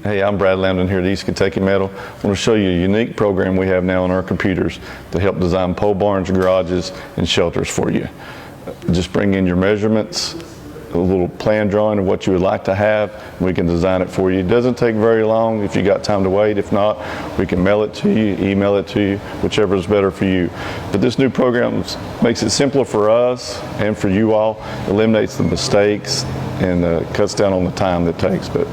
Hey, I'm Brad Lambdin here at East Kentucky Metal. I want to show you a unique program we have now on our computers to help design pole barns, garages, and shelters for you. Just bring in your measurements, a little plan drawing of what you would like to have, and we can design it for you. It doesn't take very long if you got time to wait. If not, we can mail it to you, email it to you, whichever is better for you. But this new program makes it simpler for us and for you all, eliminates the mistakes, and cuts down on the time that it takes. But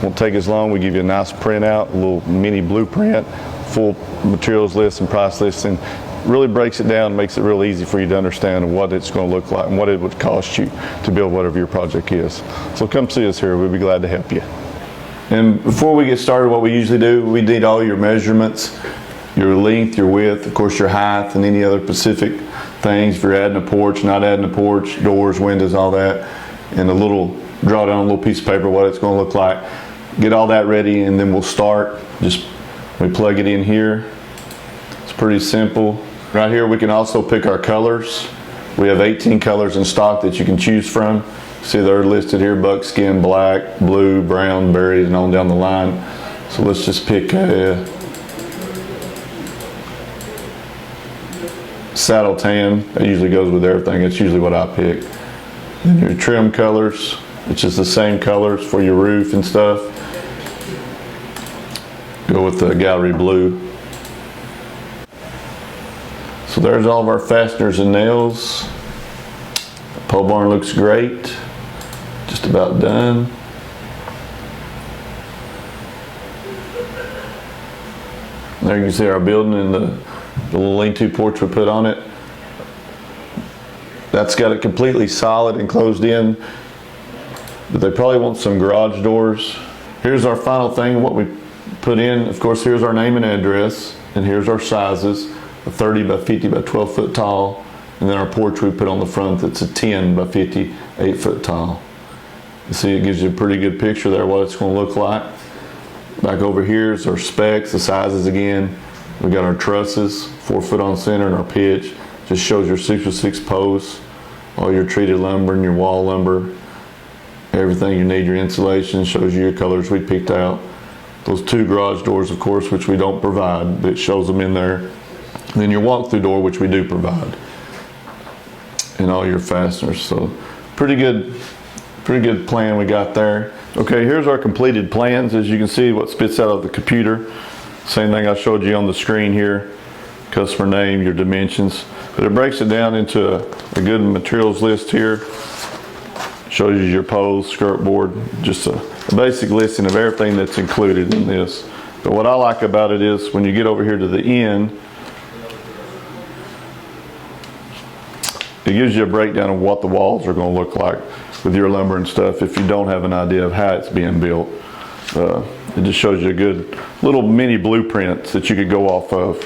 won't take as long. We give you a nice printout, a little mini blueprint, full materials list and price list, and really breaks it down, makes it real easy for you to understand what it's going to look like and what it would cost you to build whatever your project is. So come see us here. We'd be glad to help you. And before we get started, what we usually do, we need all your measurements, your length, your width, of course your height, and any other specific things. If you're adding a porch, not adding a porch, doors, windows, all that, and a little draw down a little piece of paper what it's going to look like. Get all that ready, and then we'll start. Just we plug it in here. It's pretty simple. Right here we can also pick our colors. We have 18 colors in stock that you can choose from. See, they're listed here: buckskin, black, blue, brown, berries, and on down the line. So let's just pick saddle tan. That usually goes with everything. It's usually what I pick. And your trim colors, which is the same colors for your roof and stuff. Go with the gallery blue. So there's all of our fasteners and nails. The pole barn looks great. Just about done. There you can see our building and the little lean-to porch we put on it. That's got it completely solid and closed in. But they probably want some garage doors. Here's our final thing, what we put in. Of course, here's our name and address, and here's our sizes: a 30 by 50 by 12 foot tall, and then our porch we put on the front that's a 10 by 50, 8 foot tall. You see, it gives you a pretty good picture there what it's going to look like. Back over here is our specs, the sizes again. We got our trusses, 4 foot on center, and our pitch. Just shows your 6x6 posts, all your treated lumber and your wall lumber. Everything you need, your insulation, shows you your colors we picked out. Those 2 garage doors, of course, which we don't provide, that shows them in there. And then your walk-through door, which we do provide. And all your fasteners. So pretty good plan we got there. Okay, here's our completed plans. As you can see, what spits out of the computer. Same thing I showed you on the screen here. Customer name, your dimensions. But it breaks it down into a good materials list here. Shows you your poles, skirt board, just a basic listing of everything that's included in this. But what I like about it is when you get over here to the end, it gives you a breakdown of what the walls are going to look like with your lumber and stuff if you don't have an idea of how it's being built. It just shows you a good little mini blueprints that you could go off of.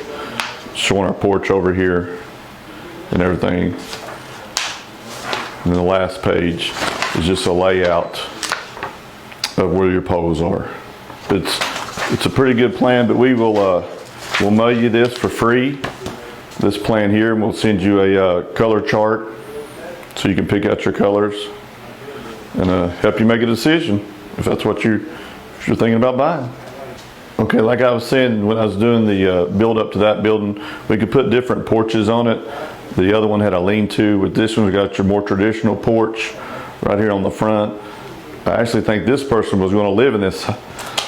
Showing our porch over here and everything. And the last page is just a layout of where your poles are. It's a pretty good plan, but we'll mail you this for free, this plan here, and we'll send you a color chart so you can pick out your colors and help you make a decision if that's what you're thinking about buying. Okay, like I was saying, when I was doing the build up to that building, we could put different porches on it. The other one had a lean-to. With this one, we got your more traditional porch right here on the front. I actually think this person was going to live in this,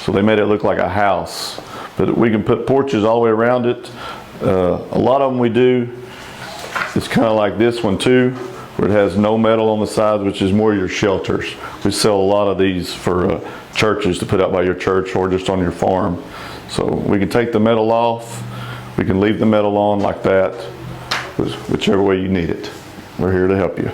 so they made it look like a house. But we can put porches all the way around it. A lot of them we do, it's kind of like this one too, where it has no metal on the sides, which is more your shelters. We sell a lot of these for churches to put out by your church or just on your farm. So we can take the metal off, we can leave the metal on like that, whichever way you need it. We're here to help you.